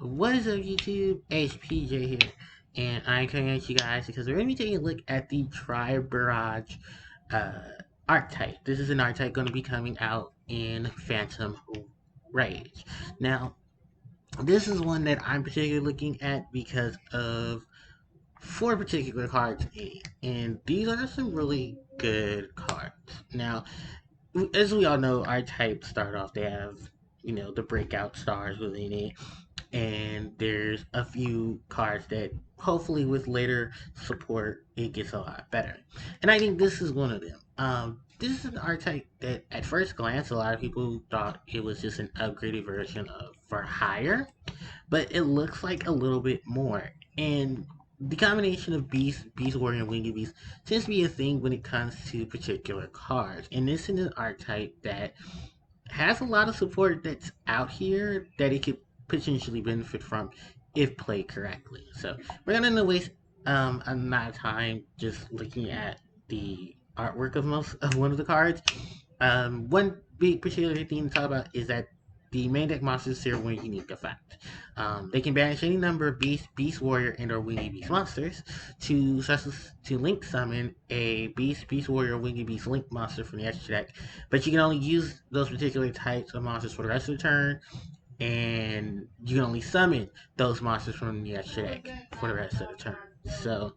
What is up, YouTube? HPJ here, and I'm coming at you guys because we're going to be taking a look at the Tribrigade uh, Archetype. This is an archetype going to be coming out in Phantom Rage. Now, this is one that I'm particularly looking at because of four particular cards in it, and these are some really good cards. Now, as we all know, archetypes start off, they have, the breakout stars within it, and there's a few cards that hopefully with later support it gets a lot better, and I think this is one of them. This is an archetype that at first glance a lot of people thought it was just an upgraded version of for hire, but it looks like a little bit more. And the combination of Beast Warrior, and Winged Beast tends to be a thing when it comes to particular cards, and this is an archetype that has a lot of support that's out here that it could potentially benefit from if played correctly. So we're gonna waste a lot of time just looking at the artwork of most of one of the cards. One big particular thing to talk about is that the main deck monsters share one unique effect. They can banish any number of Beast Warrior, and/or Winged Beast monsters to link summon a Beast Warrior, Winged Beast Link monster from the extra deck, but you can only use those particular types of monsters for the rest of the turn, and you can only summon those monsters from the extra deck for the rest of the turn. So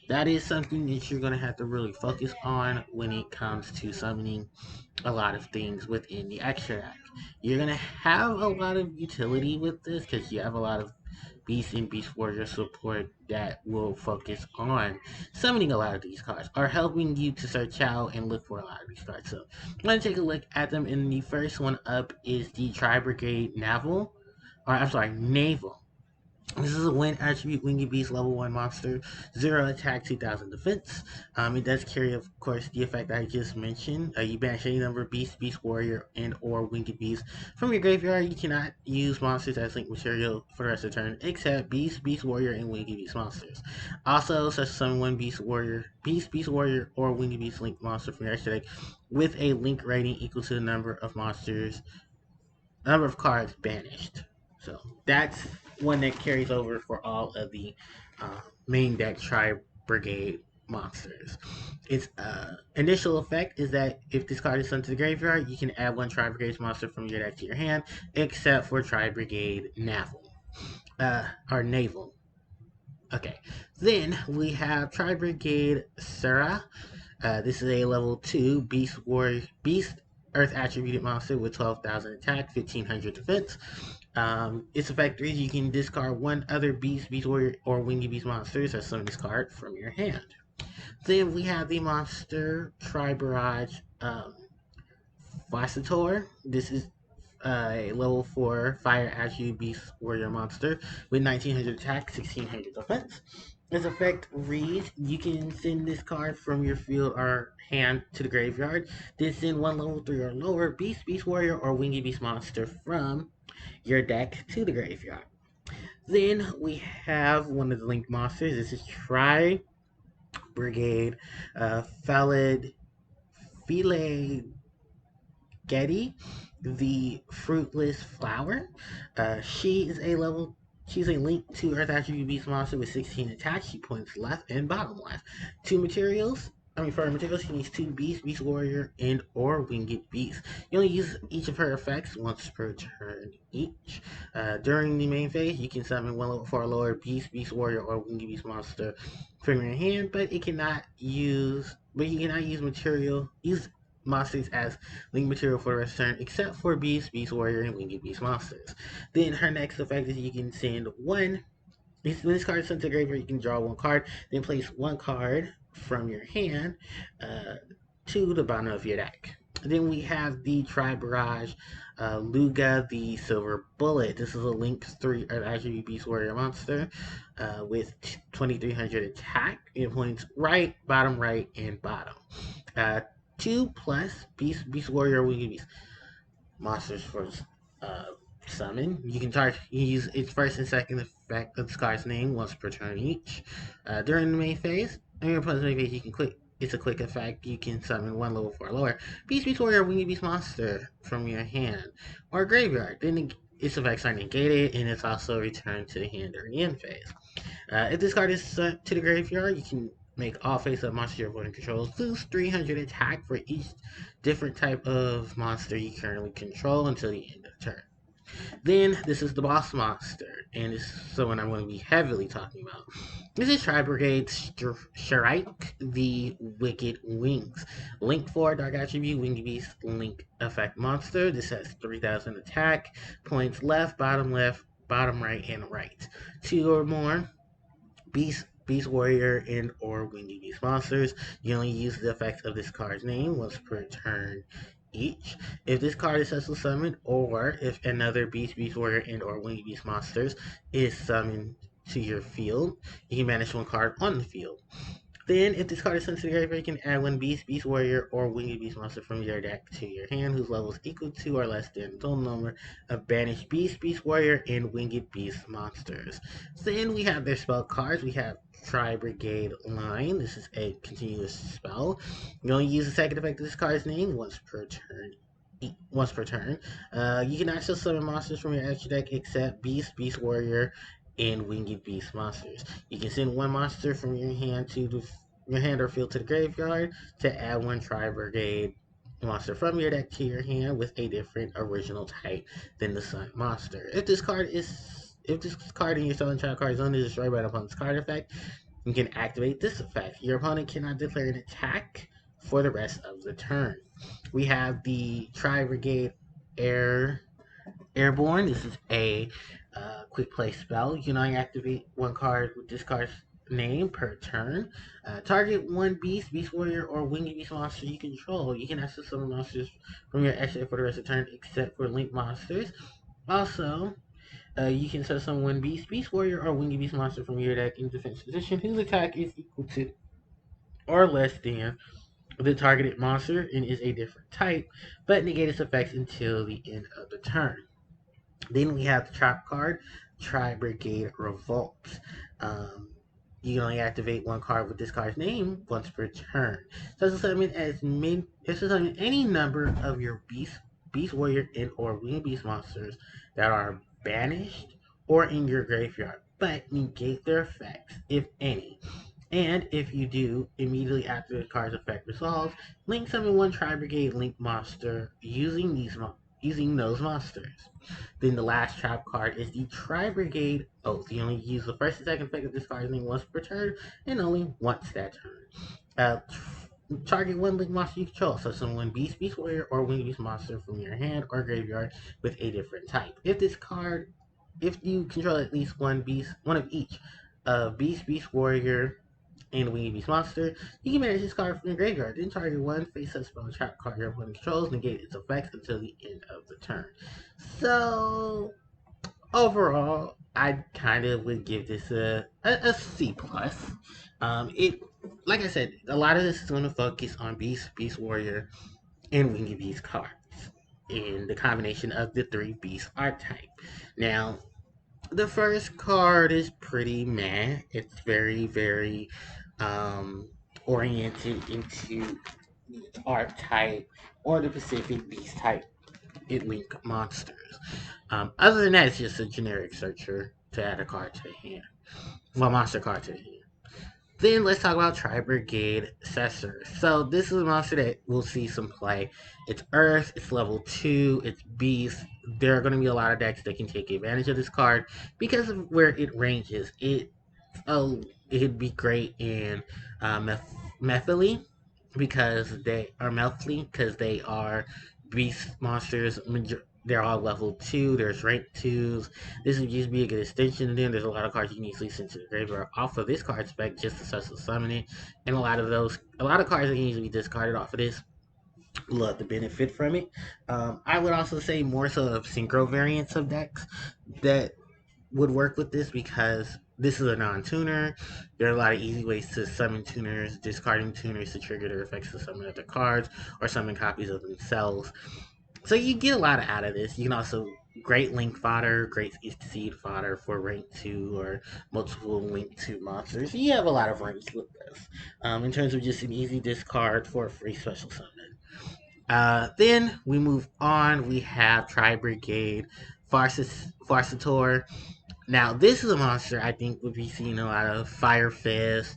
that is something that you're going to have to really focus on when it comes to summoning a lot of things within the extra deck. You're going to have a lot of utility with this because you have a lot of Beast and Beast Warrior support that will focus on summoning a lot of these cards or helping you to search out and look for a lot of these cards. So I'm going to take a look at them, and the first one up is the Tribrigade Naval. This is a wind attribute Winged Beast level 1 monster, 0 attack, 2000 defense. It does carry, of course, the effect I just mentioned. You banish any number of Beast Warrior, and/or Winged Beast from your graveyard. You cannot use monsters as link material for the rest of the turn, except Beast Warrior, and Winged Beast monsters. Also, such as summon one Beast Warrior, or Winged Beast link monster from your extra deck with a link rating equal to the number of cards banished. So that's one that carries over for all of the main deck Tri-Brigade monsters. Its initial effect is that if this card is sent to the graveyard, you can add one Tri-Brigade monster from your deck to your hand, except for Tri-Brigade Naval. Or Naval. Okay. Then we have Tri-Brigade Sarah. This is a level 2 Beast Earth attributed monster with 12,000 attack, 1,500 defense. Its effect is you can discard one other Beast Warrior, or Winged Beast monsters as summon this card from your hand. Then we have the monster Tribarrage Flaccitor. This is a level 4 Fire Attribute Beast Warrior monster with 1,900 attack, 1,600 defense. Its effect reads, you can send this card from your field or hand to the graveyard. Then send one level 3 or lower Beast Warrior, or Winged Beast monster from your deck to the graveyard. Then we have one of the link monsters. This is Tri Brigade Phalid File Getty, the Fruitless Flower. She's a link to Earth Attribute Beast monster with 16 attack. She points left and bottom left. For materials, she needs two Beast Warrior, and/or Winged Beast. You only use each of her effects once per turn each. During the main phase, you can summon one level 4 lower Beast Warrior, or Winged Beast monster from your hand, but you cannot use monsters as link material for the rest of the turn, except for Beast Warrior, and Winged Beast monsters. Then her next effect is you can send one. When this card is sent to the graveyard, you can draw one card, then place one card from your hand to the bottom of your deck. Then we have the Tri-Barrage Luga, the Silver Bullet. This is a Link 3 attribute Beast Warrior monster with 2,300 attack. It points right, and bottom. 2 plus Beast Warrior, Winged Beast monsters for uh, summon. You can use its first and second effect of this card's name once per turn each. During the main phase, during your opponent's main phase, you can click. It's a quick effect. You can summon one level 4 lower Beast Warrior, Winged Beast monster from your hand or graveyard. Then its effects are negated, and it's also returned to the hand during the end phase. If this card is sent to the graveyard, you can make all face-up monsters your opponent controls lose 300 attack for each different type of monster you currently control until the end of the turn. Then, this is the boss monster, and this is someone I'm going to be heavily talking about. This is Tribrigade Shrike, the Wicked Wings. Link 4, Dark Attribute, Winged Beast, Link Effect Monster. This has 3,000 attack, points left, bottom right, and right. 2 or more. Beast Warrior, and or Winged Beast monsters. You only use the effects of this card's name once per turn each. If this card is successfully summoned, or if another Beast Warrior, and or Winged Beast monsters is summoned to your field, you can banish one card on the field. Then, if this card is sent to the graveyard, you can add one Beast Warrior, or Winged Beast monster from your deck to your hand, whose level is equal to or less than the total number of banished Beast Warrior, and Winged Beast monsters. Then we have their spell cards. We have Tribrigade Line. This is a continuous spell. You only use the second effect of this card's name once per turn. You can also summon monsters from your extra deck except Beast Warrior, and Winged Beast monsters. You can send one monster from your hand to your hand or field to the graveyard to add one Tribrigade monster from your deck to your hand with a different original type than the Sun monster. If this card in your Southern Child card zone is destroyed by an opponent's card effect, you can activate this effect. Your opponent cannot declare an attack for the rest of the turn. We have the Tribrigade Airborne. This is a quick play spell. You can only activate one card with this card's name per turn. Target one Beast Warrior, or Winged Beast monster you control. You can access summon monsters from your extra for the rest of the turn, except for Link monsters. Also, you can set summon one Beast Warrior, or Winged Beast monster from your deck in defense position, whose attack is equal to or less than the targeted monster and is a different type, but negate its effects until the end of the turn. Then we have the trap card, Tribrigade Revolt. Um, you can only activate one card with this card's name once per turn. So it's summon any number of your Beast Warrior, and or Winged Beast monsters that are banished or in your graveyard, but negate their effects, if any. And if you do, immediately after the card's effect resolves, link summon one Tribrigade Link monster using those monsters. Then the last trap card is the Tribrigade Oath. You only use the first and second effect of this card's name once per turn, and only once that turn. Target one Link monster you control, so summon Beast Warrior, or Winged Beast monster from your hand or graveyard with a different type. If you control at least one of each, Beast Warrior, and Winged Beast monster, you can manage this card from your graveyard. Then target one face-up spell trap card your opponent controls, negate its effects until the end of the turn. So overall, I kind of would give this a C plus. It like I said, a lot of this is going to focus on Beast Warrior, and Winged Beast cards in the combination of the 3 Beast archetype. Now, the first card is pretty meh. It's very oriented into the archetype or the Pacific Beast type it link monsters. Other than that, it's just a generic searcher to add a card to the hand. Well, monster card to the hand. Then let's talk about Tribrigade Cessor. So this is a monster that will see some play. It's Earth, it's level 2, it's Beast. There are going to be a lot of decks that can take advantage of this card because of where it ranges. It'd be great in Methily because they are beast monsters. They're all level 2. There's rank 2s. This would just be a good extension to them. There's a lot of cards you can easily send to the graveyard off of this card spec just to successful summon it. And a lot of cards that can easily be discarded off of this. Love the benefit from it. I would also say more so of synchro variants of decks that would work with this because this is a non-tuner. There are a lot of easy ways to summon tuners, discarding tuners to trigger their effects to summon other cards or summon copies of themselves. So you get a lot out of this. You can also great link fodder, great seed fodder for rank 2 or multiple link 2 monsters. You have a lot of ranks with this. In terms of just an easy discard for a free special summon. Then we move on. We have Tribrigade Farsator. Now, this is a monster I think would be seen a lot of Fire Fist,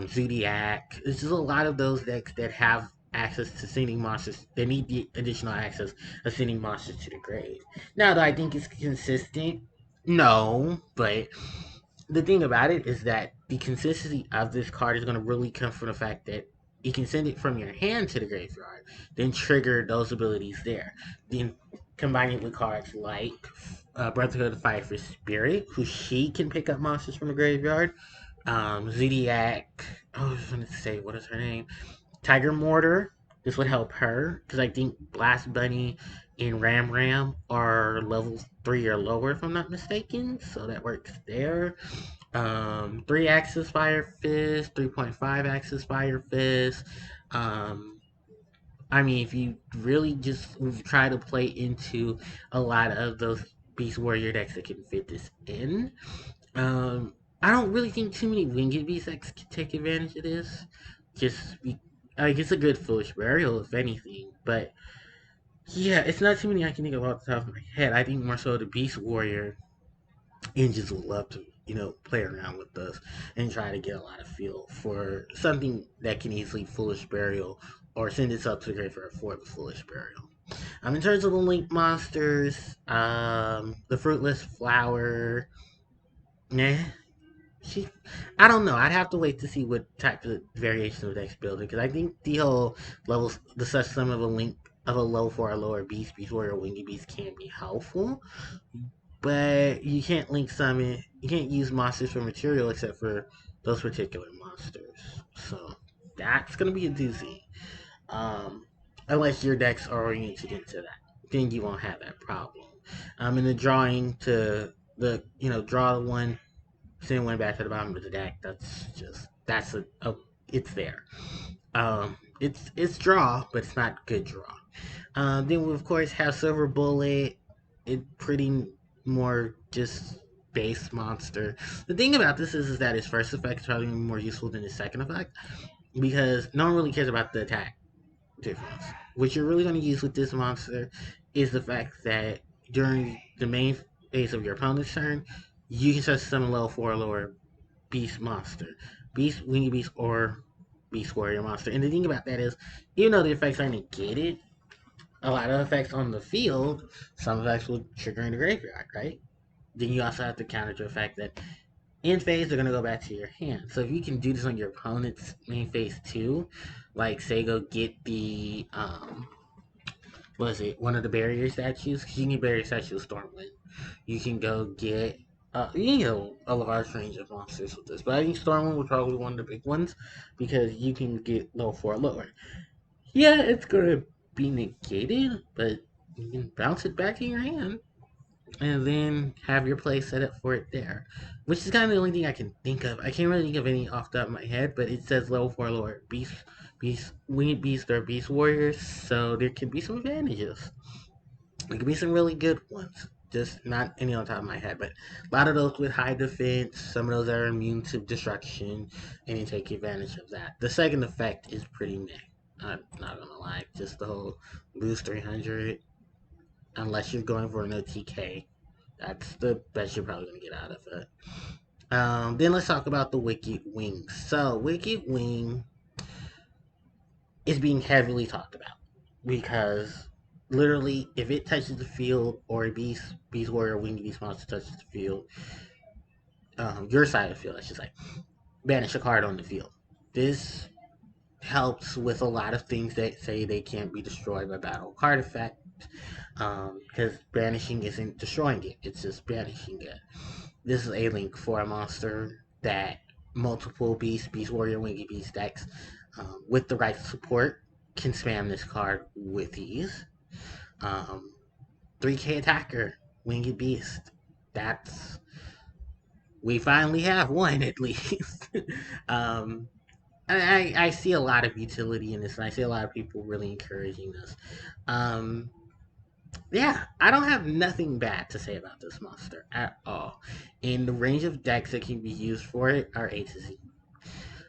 Zodiac. There's just a lot of those decks that have access to sending monsters. They need the additional access of sending monsters to the grave. Now, do I think it's consistent? No, but the thing about it is that the consistency of this card is going to really come from the fact that you can send it from your hand to the graveyard, then trigger those abilities there. Then combine it with cards like Brotherhood of Fire for Spirit, who she can pick up monsters from the graveyard. Zodiac. Oh, I was going to say, what is her name? Tiger Mortar. This would help her because I think Blast Bunny and Ram Ram are level 3 or lower, if I'm not mistaken. So that works there. 3 axis Fire Fist, 3.5 axis Fire Fist. Um, I mean, if you really just try to play into a lot of those Beast Warrior decks that can fit this in, I don't really think too many Winged Beast decks can take advantage of this. Just, like, it's a good Foolish Burial, if anything, but yeah, it's not too many I can think of off the top of my head. I think more so the Beast Warrior engines would love to, play around with us and try to get a lot of feel for something that can easily Foolish Burial or send this up to the graveyard for the Foolish Burial. In terms of the Link monsters, the Fruitless Flower, nah, she, I don't know. I'd have to wait to see what type of variation of decks building because I think the whole levels, the such sum of a link of a low for a lower beast warrior wingy beast can be helpful, but you can't link summon. You can't use monsters for material except for those particular monsters. So that's gonna be a doozy. Um, Unless your decks are oriented into that, then you won't have that problem. In the drawing to the draw one, send one back to the bottom of the deck. That's a it's there. It's draw, but it's not good draw. Then we of course have Silver Bullet. It pretty more just base monster. The thing about this is that its first effect is probably more useful than its second effect because no one really cares about the attack difference. What you're really going to use with this monster is the fact that during the main phase of your opponent's turn, you can start to summon level 4 or lower beast monster. Beast, Wingy Beast, or Beast Warrior monster. And the thing about that is, even though the effects are negated, a lot of effects on the field, some effects will trigger in the graveyard, right? Then you also have to counter to the fact that in phase, they're going to go back to your hand. So if you can do this on your opponent's main phase too, like say go get the, what is it, one of the barrier statues, because you can barrier statue with Stormwind. You can go get, a large range of monsters with this. But I think Stormwind was probably one of the big ones, because you can get level 4 lower. Yeah, it's going to be negated, but you can bounce it back in your hand and then have your play set up for it there. Which is kind of the only thing I can think of. I can't really think of any off the top of my head, but it says level 4 lower. Winged Beast or Beast Warriors, so there could be some advantages. There could be some really good ones. Just not any on top of my head, but a lot of those with high defense, some of those are immune to destruction, and you take advantage of that. The second effect is pretty meh. I'm not gonna lie, just the whole lose 300, unless you're going for an OTK. That's the best you're probably going to get out of it. Then let's talk about the Wicked Wing. So, Wicked Wing is being heavily talked about because literally, if it touches the field or a beast warrior, winged beast monster touches the field, your side of the field, I should say, banish a card on the field. This helps with a lot of things that say they can't be destroyed by battle card effect. Because banishing isn't destroying it, it's just banishing it. This is a link for a monster that multiple Beast Warrior, Wingy Beast decks with the right support can spam this card with ease. 3k attacker, Winged Beast. That's, we finally have one at least. um, I see a lot of utility in this, and I see a lot of people really encouraging this. Yeah, I don't have nothing bad to say about this monster at all. And the range of decks that can be used for it are A to Z.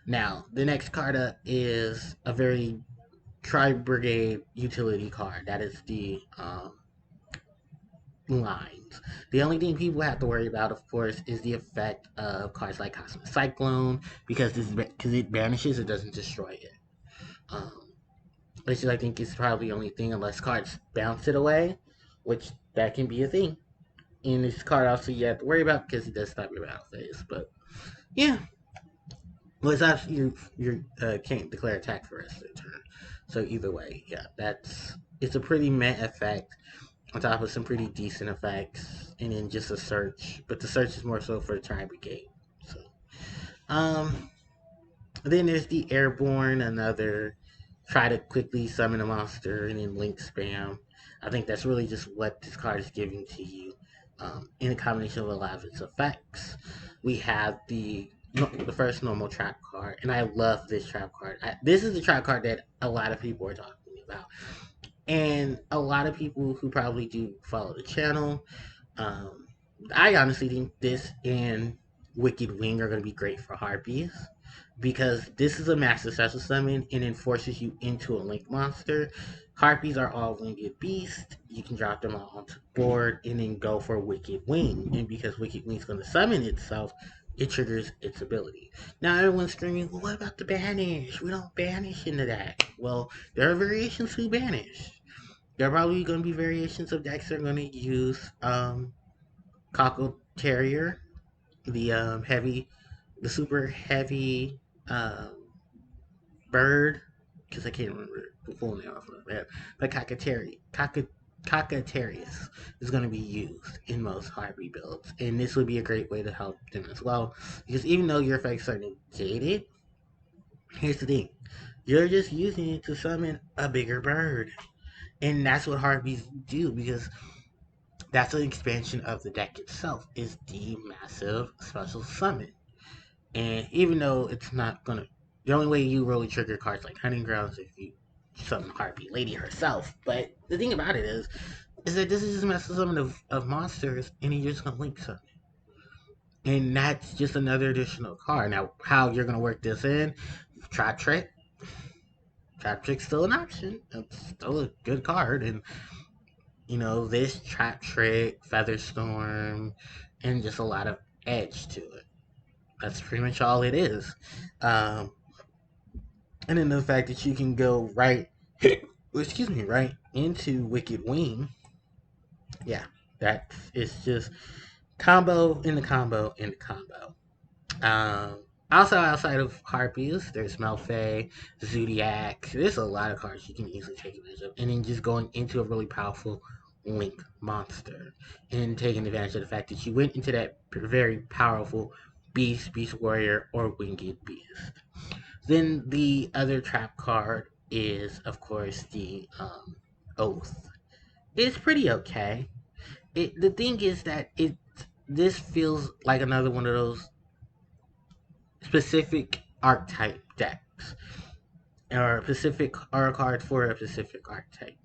Now, the next card up is a very Tribrigade utility card. That is the lines. The only thing people have to worry about, of course, is the effect of cards like Cosmic Cyclone, because it banishes, it doesn't destroy it. Um, which I think is probably the only thing, unless cards bounce it away, which that can be a thing. And this card also you have to worry about because it does stop your battle phase. But yeah, well, it's actually you can't declare attack for the rest of the turn. So either way, yeah, it's a pretty meh effect on top of some pretty decent effects, and then just a search. But the search is more so for the Tribrigade. So um, then there's the Airborne, another try to quickly summon a monster and then link spam. I think that's really just what this card is giving to you. In a combination of a lot of its effects, we have the first normal trap card, and I love this trap card. This is the trap card that a lot of people are talking about, and a lot of people who probably do follow the channel. Um, I honestly think this and Wicked Wing are going to be great for Harpies, because this is a master special summon and it forces you into a link monster. Harpies are all winged beasts. You can drop them all onto the board and then go for Wicked Wing. And because Wicked Wing is going to summon itself, it triggers its ability. Now everyone's screaming, well, what about the banish? We don't banish into that. Well, there are variations to banish. There are probably going to be variations of decks that are going to use Cockle Terrier, the the super heavy um, bird, because I can't remember the full name off of it, but Cockatarius is going to be used in most Harpy builds, and this would be a great way to help them as well, because even though your effects are negated, here's the thing. You're just using it to summon a bigger bird. And that's what Harpies do, because that's an expansion of the deck itself, is the massive special summon. And even though it's not gonna, the only way you really trigger cards like Hunting Grounds if you summon Harpy Lady herself. But the thing about it is that this is just a massive summon of monsters, and you're just gonna link summon. And that's just another additional card. Now, how you're gonna work this in? Trap Trick. Trap Trick's still an option. It's still a good card, and this Trap Trick, Featherstorm, and just a lot of edge to it. That's pretty much all it is. Um, and then the fact that you can go right, excuse me, right into Wicked Wing. Yeah, that is just combo in the combo in the combo. Um, Also, outside of Harpies, there's Malfay, Zodiac. There's a lot of cards you can easily take advantage of. And then just going into a really powerful Link monster. And taking advantage of the fact that you went into that very powerful Beast Warrior, or Winged Beast. Then the other trap card is, of course, the Oath. It's pretty okay. The thing is that this feels like another one of those specific archetype decks, or a card for a specific archetype.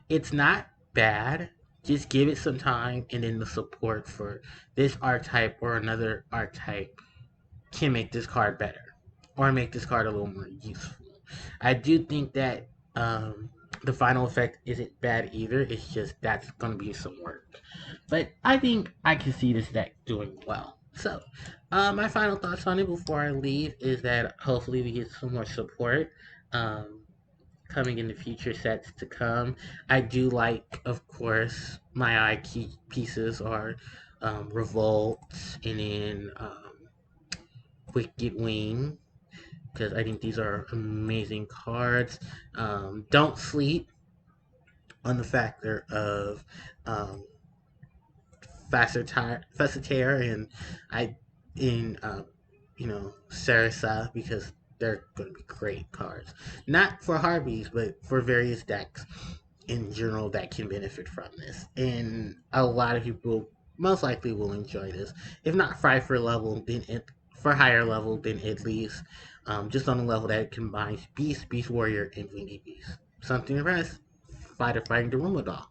It's not bad. Just give it some time, and then the support for this archetype or another archetype can make this card better, or make this card a little more useful. I do think that the final effect isn't bad either. It's just that's going to be some work. But I think I can see this deck doing well. So, my final thoughts on it before I leave is that hopefully we get some more support um, coming in the future sets to come. I do like, of course, my eye key pieces are Revolt, and then Wicked Wing, because I think these are amazing cards. Don't sleep on the factor of um, Facetaire and I in Sarasa, because they're going to be great cards. Not for Harpies, but for various decks in general that can benefit from this. And a lot of people most likely will enjoy this. If not for level, then for higher level, then at least just on the level that it combines Beast Warrior, and Winged Beast. Something to rest. Fighting the Rumadal,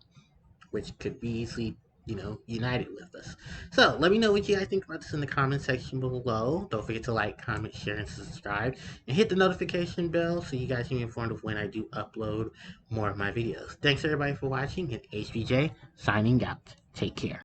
which could be easily united with us. So let me know what you guys think about this in the comment section below. Don't forget to like, comment, share, and subscribe, and hit the notification bell so you guys can be informed of when I do upload more of my videos. Thanks everybody for watching, and HBJ signing out. Take care.